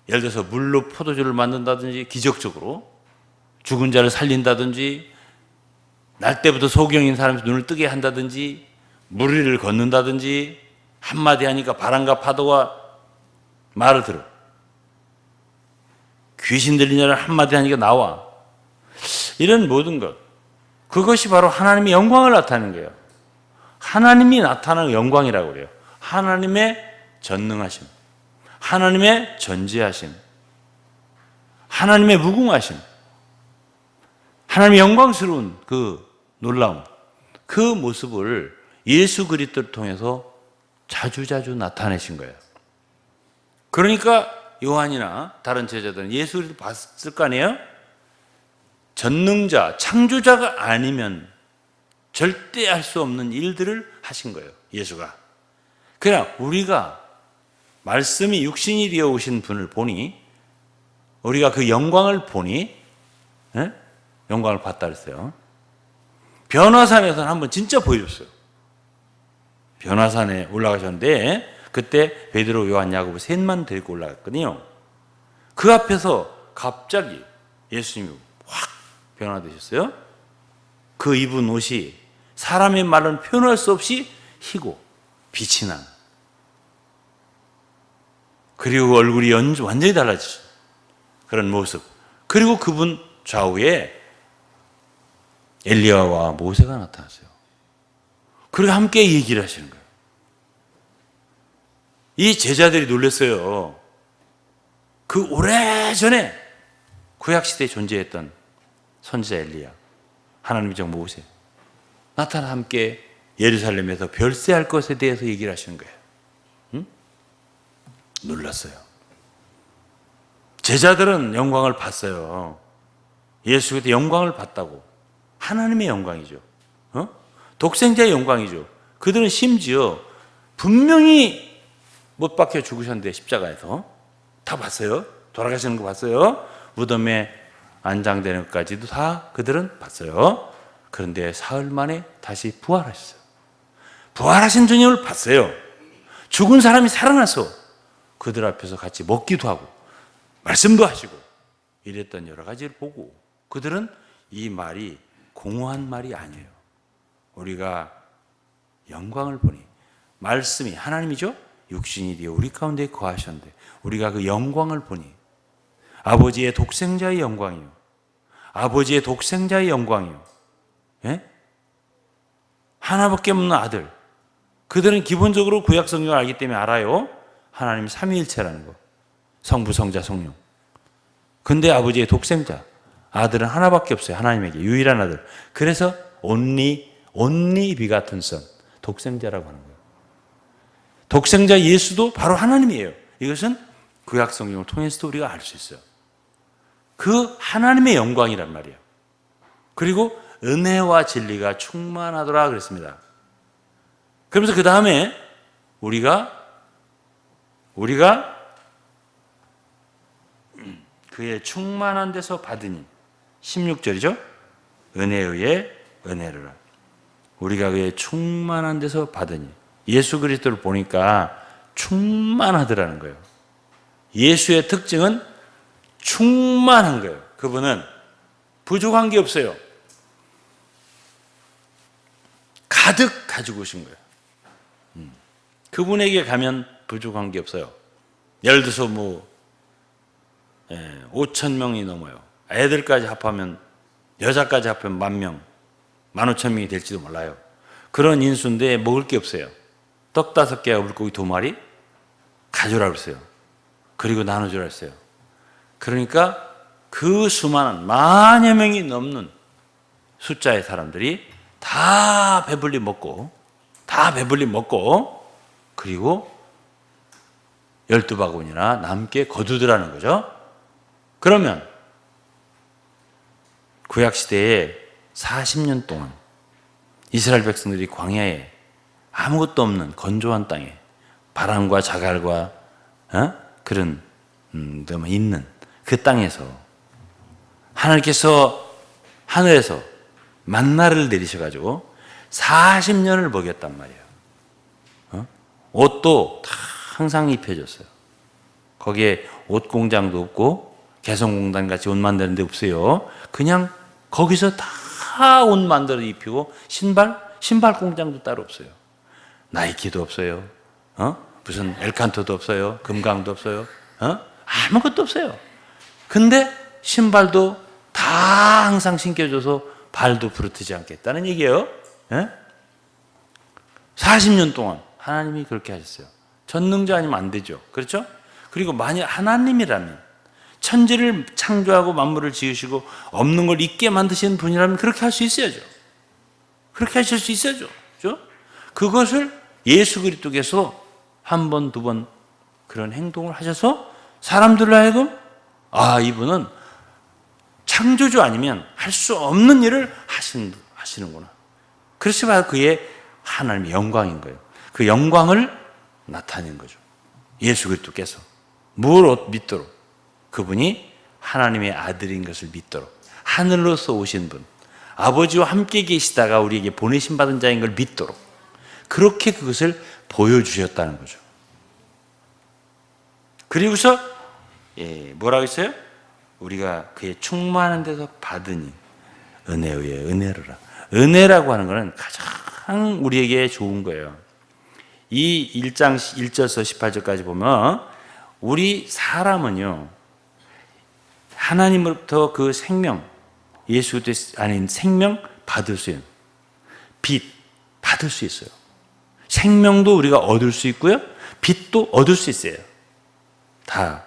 예를 들어서 물로 포도주를 만든다든지 기적적으로 죽은 자를 살린다든지 날 때부터 소경인 사람이 눈을 뜨게 한다든지 물 위를 걷는다든지 한마디 하니까 바람과 파도가 말을 들어. 귀신 들린 자를 한마디 하니까 나와. 이런 모든 것. 그것이 바로 하나님의 영광을 나타내는 거예요. 하나님이 나타나는 영광이라고 그래요. 하나님의 전능하심, 하나님의 전지하심, 하나님의 무궁하심, 하나님의 영광스러운 그 놀라움, 그 모습을 예수 그리스도를 통해서 자주자주 나타내신 거예요. 그러니까 요한이나 다른 제자들은 예수를 봤을 거 아니에요? 전능자, 창조자가 아니면 절대 할 수 없는 일들을 하신 거예요, 예수가. 그러나 우리가 말씀이 육신이 되어 오신 분을 보니, 우리가 그 영광을 보니, 영광을 봤다 그랬어요. 변화산에서는 한번 진짜 보여줬어요. 변화산에 올라가셨는데 그때 베드로, 요한, 야고보 셋만 데리고 올라갔거든요. 그 앞에서 갑자기 예수님이 확 변화되셨어요. 그 입은 옷이 사람의 말은 표현할 수 없이 희고 빛이 난, 그리고 얼굴이 완전히 달라지죠. 그런 모습. 그리고 그분 좌우에 엘리야와 모세가 나타났어요. 그리고 함께 얘기를 하시는 거예요. 이 제자들이 놀랐어요. 그 오래전에 구약시대에 존재했던 선지자 엘리야, 하나님이 좀 모으세요. 나타나 함께 예루살렘에서 별세할 것에 대해서 얘기를 하시는 거예요. 응? 놀랐어요. 제자들은 영광을 봤어요. 예수 그때 영광을 봤다고. 하나님의 영광이죠. 독생자의 영광이죠. 그들은 심지어 분명히 못 박혀 죽으셨는데 십자가에서 다 봤어요. 돌아가시는 거 봤어요. 무덤에 안장되는 것까지도 다 그들은 봤어요. 그런데 사흘 만에 다시 부활하셨어요. 부활하신 주님을 봤어요. 죽은 사람이 살아나서 그들 앞에서 같이 먹기도 하고 말씀도 하시고 이랬던 여러 가지를 보고 그들은 이 말이 공허한 말이 아니에요. 우리가 영광을 보니 말씀이 하나님이죠. 육신이 되어 우리 가운데 거하셨는데 우리가 그 영광을 보니 아버지의 독생자의 영광이요. 아버지의 독생자의 영광이요. 예? 하나밖에 없는 아들. 그들은 기본적으로 구약 성경을 알기 때문에 알아요. 하나님 삼위일체라는 거. 성부, 성자, 성령. 근데 아버지의 독생자, 아들은 하나밖에 없어요. 하나님에게 유일한 아들. 그래서 only begotten son, 독생자라고 하는 거예요. 독생자 예수도 바로 하나님이에요. 이것은 구약 성경을 통해서도 우리가 알 수 있어요. 그 하나님의 영광이란 말이에요. 그리고 은혜와 진리가 충만하더라 그랬습니다. 그러면서 그 다음에 우리가 그의 충만한 데서 받으니 16절이죠. 은혜에 의해 은혜를 우리가 그의 충만한 데서 받으니 예수 그리스도를 보니까 충만하더라는 거예요. 예수의 특징은 충만한 거예요. 그분은 부족한 게 없어요. 가득 가지고 오신 거예요. 그분에게 가면 부족한 게 없어요. 예를 들어서 5,000명이 넘어요. 애들까지 합하면 여자까지 합하면 10,000명, 15,000명이 될지도 몰라요. 그런 인수인데 먹을 게 없어요. 떡 5개와 물고기 2마리 가져라 그랬어요. 그리고 나눠주라 했어요. 그러니까 그 수많은 만여 명이 넘는 숫자의 사람들이 다 배불리 먹고 그리고 12바구니나 남게 거두더라는 거죠. 그러면 구약시대에 40년 동안 이스라엘 백성들이 광야에 아무것도 없는 건조한 땅에 바람과 자갈과 그런 있는 그 땅에서 하나님께서 하늘에서 만나를 내리셔가지고 40년을 먹였단 말이에요. 옷도 다 항상 입혀줬어요. 거기에 옷 공장도 없고 개성공단 같이 옷 만드는 데 없어요. 그냥 거기서 다 옷 만들어 입히고 신발 공장도 따로 없어요. 나이키도 없어요. 무슨 엘칸토도 없어요. 금강도 없어요. 아무것도 없어요. 근데 신발도 다 항상 신겨줘서 발도 부르트지 않겠다는 얘기예요. 40년 동안 하나님이 그렇게 하셨어요. 전능자 아니면 안 되죠. 그렇죠? 그리고 만약 하나님이라면 천지를 창조하고 만물을 지으시고 없는 걸 있게 만드시는 분이라면 그렇게 할 수 있어야죠. 그렇게 하실 수 있어야죠. 그렇죠? 그것을 예수 그리스도께서 한 번, 두 번 그런 행동을 하셔서 사람들로 하여금 이분은 창조주 아니면 할 수 없는 일을 하시는구나. 그것이 바로 그의 하나님의 영광인 거예요. 그 영광을 나타낸 거죠. 예수 그리스도께서 뭘 믿도록 그분이 하나님의 아들인 것을 믿도록 하늘로서 오신 분, 아버지와 함께 계시다가 우리에게 보내심 받은 자인 걸 믿도록 그렇게 그것을 보여주셨다는 거죠. 그리고서 뭐라고 했어요? 우리가 그의 충만한 데서 받으니 은혜에 의해 은혜로라. 은혜라고 하는 것은 가장 우리에게 좋은 거예요. 이 1장 1절에서 18절까지 보면 우리 사람은요 하나님으로부터 그 생명, 예수 그리스도 아닌 생명 받을 수 있는 빛 받을 수 있어요. 생명도 우리가 얻을 수 있고요. 빚도 얻을 수 있어요. 다.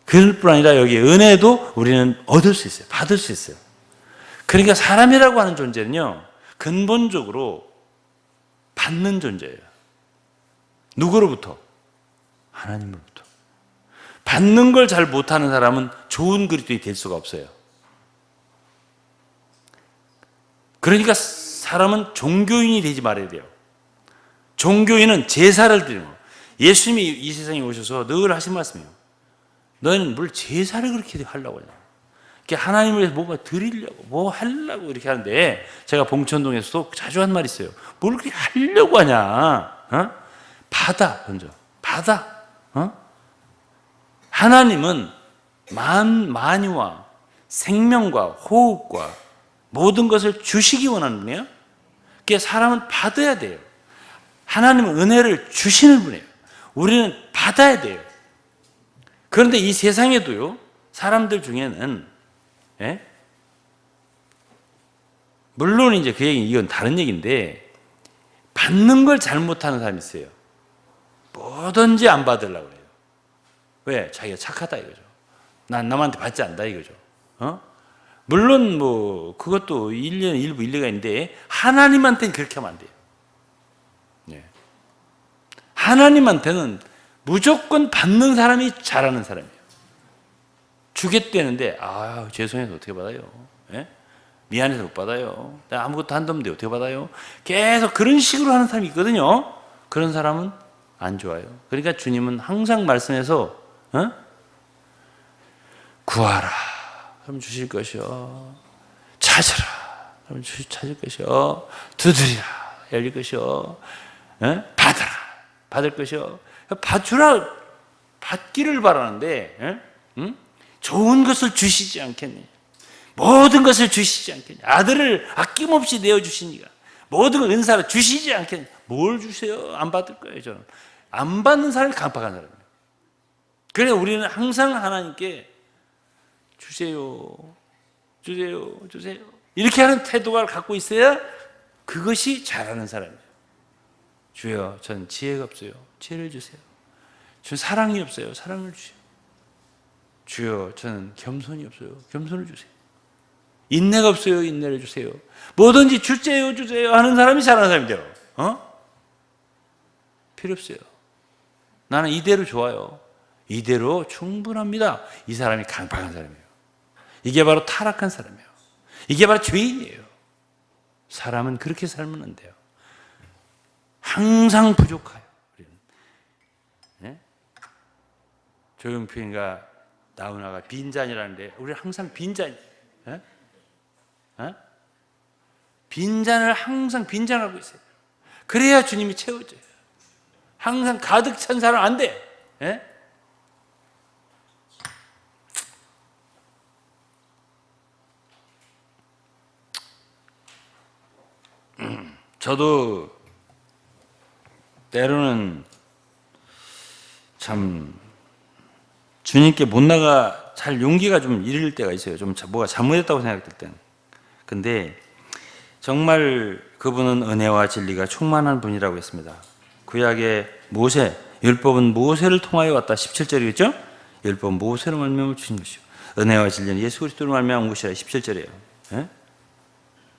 그럴 뿐 아니라 여기 은혜도 우리는 얻을 수 있어요. 받을 수 있어요. 그러니까 사람이라고 하는 존재는요, 근본적으로 받는 존재예요. 누구로부터? 하나님으로부터. 받는 걸 잘 못하는 사람은 좋은 그리스도인이 될 수가 없어요. 그러니까 사람은 종교인이 되지 말아야 돼요. 종교인은 제사를 드리는 거예요. 예수님이 이 세상에 오셔서 늘 하신 말씀이에요. 너희는 뭘 제사를 그렇게 하려고 하냐. 하나님을 위해서 뭔가 드리려고, 뭐 하려고 이렇게 하는데, 제가 봉천동에서도 자주 한 말이 있어요. 뭘 그렇게 하려고 하냐. 받아, 먼저. 받아. 하나님은 만유와 생명과 호흡과 모든 것을 주시기 원하는 분이에요. 그러니까 사람은 받아야 돼요. 하나님은 은혜를 주시는 분이에요. 우리는 받아야 돼요. 그런데 이 세상에도요, 사람들 중에는, 물론 이제 그 얘기, 이건 다른 얘기인데, 받는 걸 잘못하는 사람이 있어요. 뭐든지 안 받으려고 그래요. 왜? 자기가 착하다 이거죠. 난 남한테 받지 않다 이거죠. 물론 뭐 그것도 일부 일리가 있는데, 하나님한테는 그렇게 하면 안 돼요. 하나님한테는 무조건 받는 사람이 잘하는 사람이에요. 주겠다는데, 죄송해서 어떻게 받아요? 미안해서 못 받아요. 나 아무것도 한 놈인데 어떻게 받아요? 계속 그런 식으로 하는 사람이 있거든요. 그런 사람은 안 좋아요. 그러니까 주님은 항상 말씀해서, 구하라, 그럼 주실 것이요. 찾으라, 그럼 찾을 것이요. 두드리라, 열릴 것이요. 받아라, 받을 것이요. 받주라, 받기를 바라는데, 좋은 것을 주시지 않겠니? 모든 것을 주시지 않겠니? 아들을 아낌없이 내어주시니까 모든 걸 은사를 주시지 않겠니? 뭘 주세요? 안 받을 거예요. 저는 안 받는 사람이 강팍한 사람이에요. 그래 우리는 항상 하나님께 주세요, 주세요, 주세요 이렇게 하는 태도를 갖고 있어야 그것이 잘하는 사람이에요. 주여, 전 지혜가 없어요. 지혜를 주세요. 전 사랑이 없어요. 사랑을 주세요. 주여, 저는 겸손이 없어요. 겸손을 주세요. 인내가 없어요. 인내를 주세요. 뭐든지 주세요, 주세요 하는 사람이 잘하는 사람이죠. 필요 없어요. 나는 이대로 좋아요. 이대로 충분합니다. 이 사람이 강팍한 사람이에요. 이게 바로 타락한 사람이에요. 이게 바로 죄인이에요. 사람은 그렇게 살면 안 돼요. 항상 부족해요. 우리는. 조용필인가 나훈아가 빈잔이라는데, 우리는 항상 빈잔, 빈잔을 항상 빈잔하고 있어요. 그래야 주님이 채워져요. 항상 가득 찬 사람 안 돼. 저도 때로는 참 주님께 못 나가 잘 용기가 좀 잃을 때가 있어요. 좀 뭐가 잘못했다고 생각될 때는. 근데 정말 그분은 은혜와 진리가 충만한 분이라고 했습니다. 구약의 모세, 율법은 모세를 통하여 왔다. 17절이겠죠? 율법은 모세로 말미암아 주신 것이요. 은혜와 진리는 예수 그리스도로 말미암아 온 것이라. 17절이에요.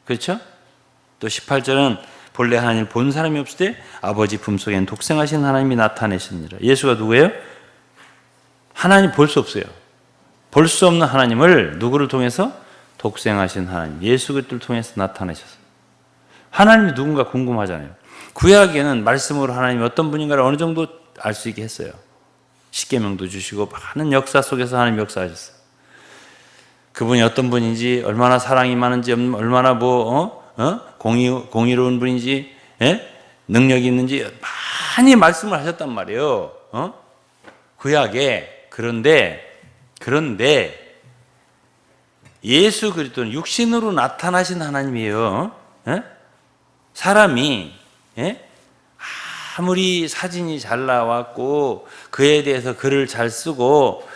그렇죠? 또 18절은 본래 하나님을 본 사람이 없을 때 아버지 품속에는 독생하신 하나님이 나타내시니라. 예수가 누구예요? 하나님 볼 수 없어요. 볼 수 없는 하나님을 누구를 통해서? 독생하신 하나님, 예수 그리스도를 통해서 나타내셨어요. 하나님이 누군가 궁금하잖아요. 구약에는 말씀으로 하나님이 어떤 분인가를 어느 정도 알 수 있게 했어요. 십계명도 주시고 많은 역사 속에서 하나님 역사하셨어요. 그분이 어떤 분인지, 얼마나 사랑이 많은지, 얼마나 공의로운 분인지, 능력이 있는지 많이 말씀을 하셨단 말이에요. 구약에. 그런데 예수 그리스도는 육신으로 나타나신 하나님이에요. 사람이 아무리 사진이 잘 나왔고 그에 대해서 글을 잘 쓰고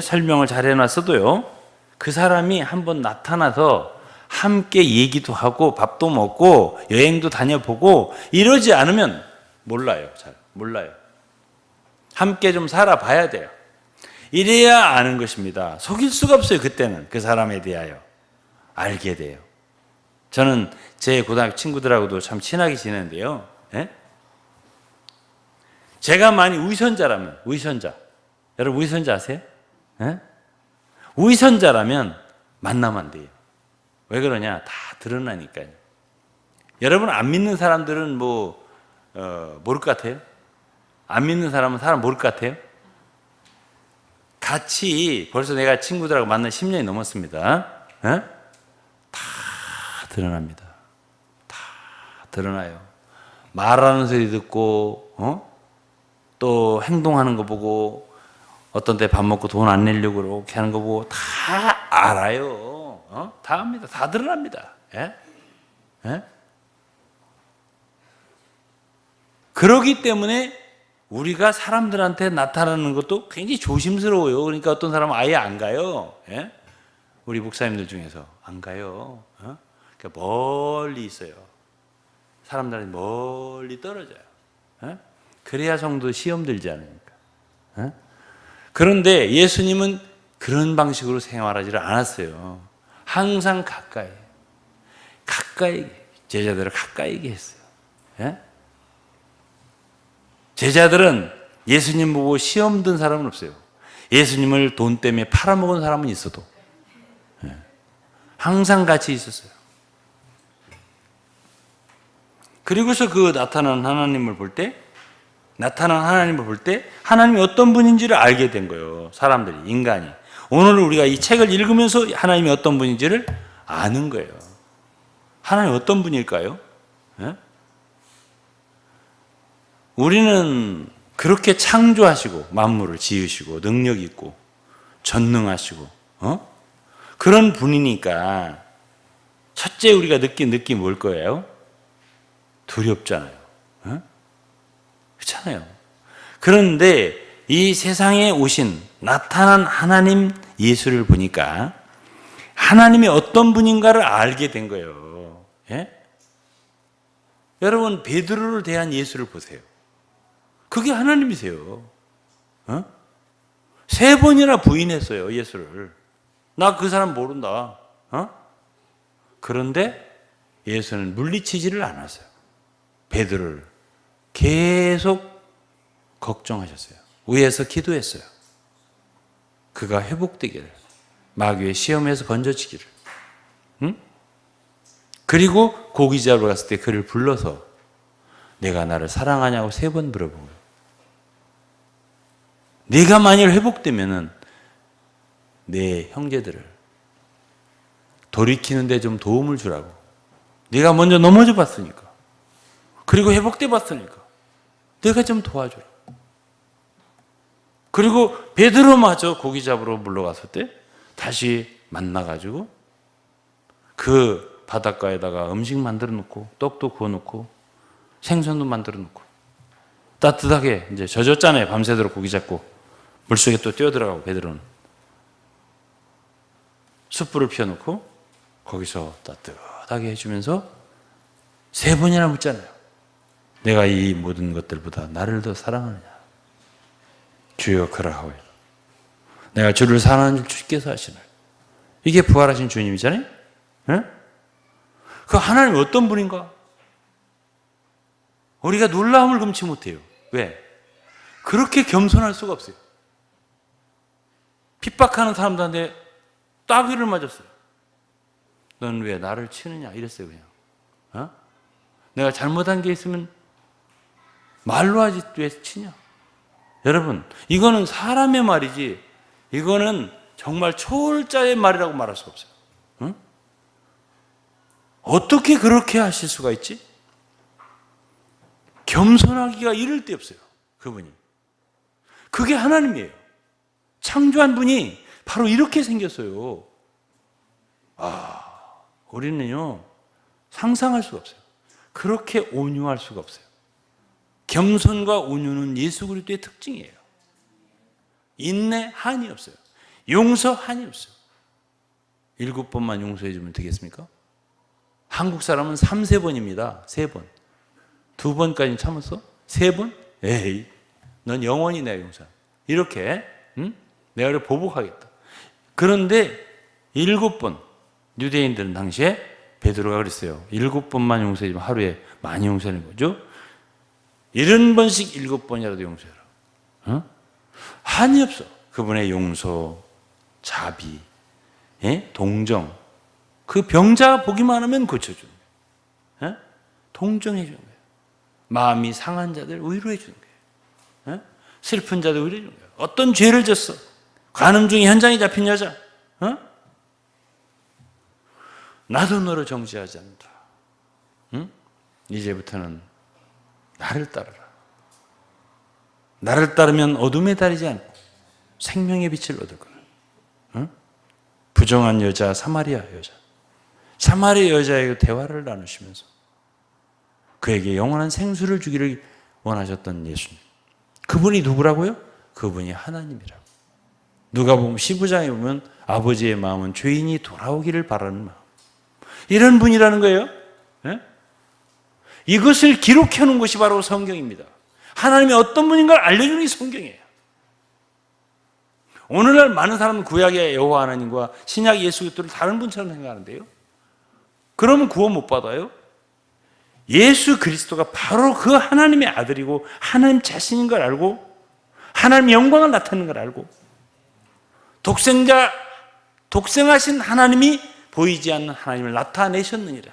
설명을 잘 해놨어도요, 그 사람이 한번 나타나서 함께 얘기도 하고 밥도 먹고 여행도 다녀보고 이러지 않으면 몰라요. 잘. 몰라요. 함께 좀 살아봐야 돼요. 이래야 아는 것입니다. 속일 수가 없어요. 그때는 그 사람에 대하여 알게 돼요. 저는 제 고등학교 친구들하고도 참 친하게 지내는데요. 예? 제가 많이 우선자라면, 우선자. 여러분 우선자 아세요? 예? 우선자라면 만나면 안 돼요. 왜 그러냐? 다 드러나니까요. 여러분 안 믿는 사람들은 모를 것 같아요? 안 믿는 사람은 사람 모를 것 같아요? 같이 벌써 내가 친구들하고 만난 10년이 넘었습니다. 에? 다 드러납니다. 다 드러나요. 말하는 소리 듣고 또 행동하는 거 보고 어떤 때 밥 먹고 돈 안 내려고 그렇게 하는 거 보고 다 알아요. 다 압니다. 다 드러납니다. 예? 예? 그러기 때문에 우리가 사람들한테 나타나는 것도 굉장히 조심스러워요. 그러니까 어떤 사람은 아예 안 가요. 예? 우리 목사님들 중에서 안 가요. 그러니까 멀리 있어요. 사람들한테 멀리 떨어져요. 예? 그래야 성도 시험 들지 않으니까. 예? 그런데 예수님은 그런 방식으로 생활하지를 않았어요. 항상 가까이 제자들을 가까이 했어요. 예? 제자들은 예수님 보고 시험 든 사람은 없어요. 예수님을 돈 때문에 팔아먹은 사람은 있어도 항상 같이 있었어요. 그리고서 그 나타나는 하나님을 볼 때 하나님이 어떤 분인지를 알게 된 거예요. 사람들이, 인간이. 오늘 우리가 이 책을 읽으면서 하나님이 어떤 분인지를 아는 거예요. 하나님 어떤 분일까요? 예? 우리는 그렇게 창조하시고 만물을 지으시고 능력 있고 전능하시고 그런 분이니까 첫째 우리가 느낀 느낌이 뭘 거예요? 두렵잖아요. 그렇잖아요. 그런데 이 세상에 오신 나타난 하나님 예수를 보니까 하나님이 어떤 분인가를 알게 된 거예요. 예? 여러분 베드로를 대한 예수를 보세요. 그게 하나님이세요. 3번이나 부인했어요, 예수를. 나 그 사람 모른다. 그런데 예수는 물리치지를 않았어요. 베드로를 계속 걱정하셨어요. 위에서 기도했어요. 그가 회복되기를, 마귀의 시험에서 건져지기를. 그리고 고기 잡으러 갔을 때 그를 불러서 내가 나를 사랑하냐고 3번 물어본 거예요. 네가 만일 회복되면은 내 형제들을 돌이키는 데 좀 도움을 주라고. 네가 먼저 넘어져 봤으니까. 그리고 회복돼 봤으니까. 내가 좀 도와줘라. 그리고 베드로마저 고기 잡으러 물러갔을 때 다시 만나가지고 그 바닷가에다가 음식 만들어 놓고 떡도 구워 놓고 생선도 만들어 놓고 따뜻하게 이제 젖었잖아요. 밤새도록 고기 잡고 물속에 또 뛰어들어가고 베드로는 숯불을 피워놓고 거기서 따뜻하게 해주면서 3번이나 묻잖아요. 내가 이 모든 것들보다 나를 더 사랑하느냐? 주여 그러하오이다. 내가 주를 사랑하는 줄 주께서 하시나요? 이게 부활하신 주님이잖아요. 네? 그 하나님 어떤 분인가? 우리가 놀라움을 금치 못해요. 왜? 그렇게 겸손할 수가 없어요. 핍박하는 사람들한테 따귀를 맞았어요. 넌 왜 나를 치느냐? 이랬어요, 그냥. 내가 잘못한 게 있으면 말로 하지 왜 치냐? 여러분, 이거는 사람의 말이지, 이거는 정말 초월자의 말이라고 말할 수 없어요. 응? 어떻게 그렇게 하실 수가 있지? 겸손하기가 이를 데 없어요. 그분이. 그게 하나님이에요. 창조한 분이 바로 이렇게 생겼어요. 우리는요, 상상할 수가 없어요. 그렇게 온유할 수가 없어요. 겸손과 온유는 예수 그리스도의 특징이에요. 인내, 한이 없어요. 용서, 한이 없어요. 7번만 용서해 주면 되겠습니까? 한국 사람은 3, 4번입니다. 3번. 2번까지 참았어? 3번? 에이, 넌 영원히 내가 용서. 이렇게 내가 너를 보복하겠다. 그런데 7번 유대인들은 당시에 베드로가 그랬어요. 7번만 용서해주면 하루에 많이 용서하는 거죠. 70번씩 7번이라도 용서해라. 한이 없어. 그분의 용서, 자비, 동정. 그 병자 보기만 하면 고쳐주는 거예요. 동정해 주는 거예요. 마음이 상한 자들 위로해 주는 거예요. 슬픈 자들 위로해 주는 거예요. 어떤 죄를 졌어. 간음 중에 현장에 잡힌 여자. 나도 너를 정죄하지 않는다. 이제부터는 나를 따르라. 나를 따르면 어둠에 다니지 않고 생명의 빛을 얻을 거라. 부정한 여자, 사마리아 여자. 사마리아 여자에게 대화를 나누시면서 그에게 영원한 생수를 주기를 원하셨던 예수님. 그분이 누구라고요? 그분이 하나님이라고. 누가복음 15장에 보면 아버지의 마음은 죄인이 돌아오기를 바라는 마음. 이런 분이라는 거예요. 이것을 기록해 놓은 것이 바로 성경입니다. 하나님이 어떤 분인 걸 알려주는 게 성경이에요. 오늘날 많은 사람은 구약의 여호와 하나님과 신약 예수 그리스도를 다른 분처럼 생각하는데요. 그러면 구원 못 받아요? 예수 그리스도가 바로 그 하나님의 아들이고 하나님 자신인 걸 알고 하나님의 영광을 나타내는 걸 알고 독생하신 하나님이 보이지 않는 하나님을 나타내셨느니라.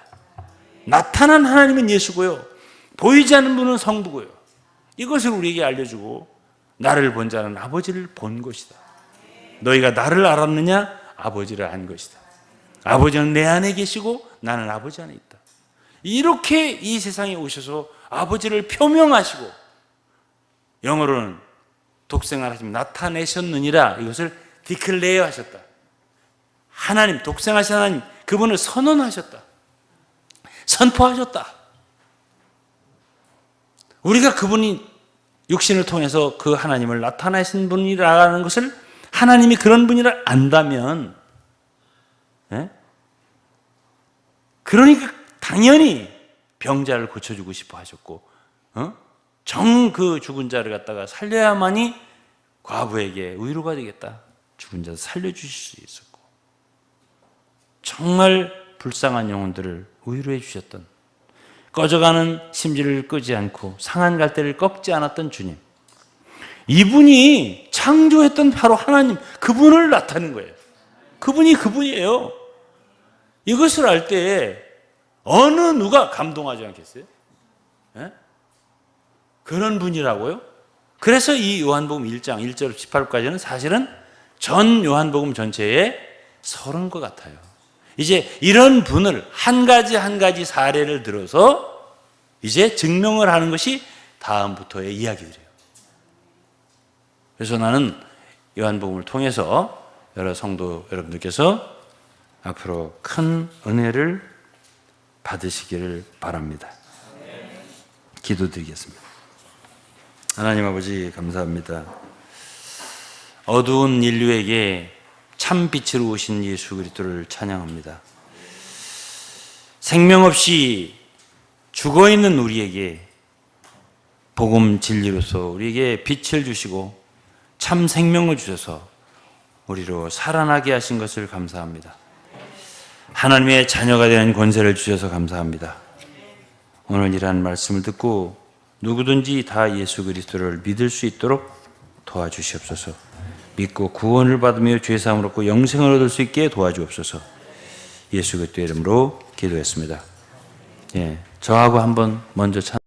나타난 하나님은 예수고요. 보이지 않는 분은 성부고요. 이것을 우리에게 알려주고 나를 본 자는 아버지를 본 것이다. 너희가 나를 알았느냐? 아버지를 안 것이다. 아버지는 내 안에 계시고 나는 아버지 안에 있다. 이렇게 이 세상에 오셔서 아버지를 표명하시고 영어로는 독생을 하시면 나타내셨느니라. 이것을 디클레어 하셨다. 하나님, 독생하신 하나님, 그분을 선언하셨다. 선포하셨다. 우리가 그분이 육신을 통해서 그 하나님을 나타내신 분이라는 것을 하나님이 그런 분이라 안다면 그러니까 당연히 병자를 고쳐주고 싶어 하셨고 정 그 죽은 자를 갖다가 살려야만이 과부에게 위로가 되겠다. 죽은 자를 살려주실 수 있었고 정말 불쌍한 영혼들을 위로해 주셨던 꺼져가는 심지를 끄지 않고 상한 갈대를 꺾지 않았던 주님, 이분이 창조했던 바로 하나님, 그분을 나타낸 거예요. 그분이 그분이에요. 이것을 알 때 어느 누가 감동하지 않겠어요? 그런 분이라고요? 그래서 이 요한복음 1장 1절 18까지는 사실은 전 요한복음 전체의 서른 것 같아요. 이제 이런 분을 한 가지 사례를 들어서 이제 증명을 하는 것이 다음부터의 이야기들이에요. 그래서 나는 요한복음을 통해서 여러 성도 여러분들께서 앞으로 큰 은혜를 받으시기를 바랍니다. 기도드리겠습니다. 하나님 아버지 감사합니다. 어두운 인류에게 참 빛으로 오신 예수 그리스도를 찬양합니다. 생명 없이 죽어있는 우리에게 복음 진리로서 우리에게 빛을 주시고 참 생명을 주셔서 우리로 살아나게 하신 것을 감사합니다. 하나님의 자녀가 되는 권세를 주셔서 감사합니다. 오늘 이러한 말씀을 듣고 누구든지 다 예수 그리스도를 믿을 수 있도록 도와주시옵소서. 믿고 구원을 받으며 죄사함을 얻고 영생을 얻을 수 있게 도와주옵소서. 예수 그리스도의 이름으로 기도했습니다. 저하고 한번 먼저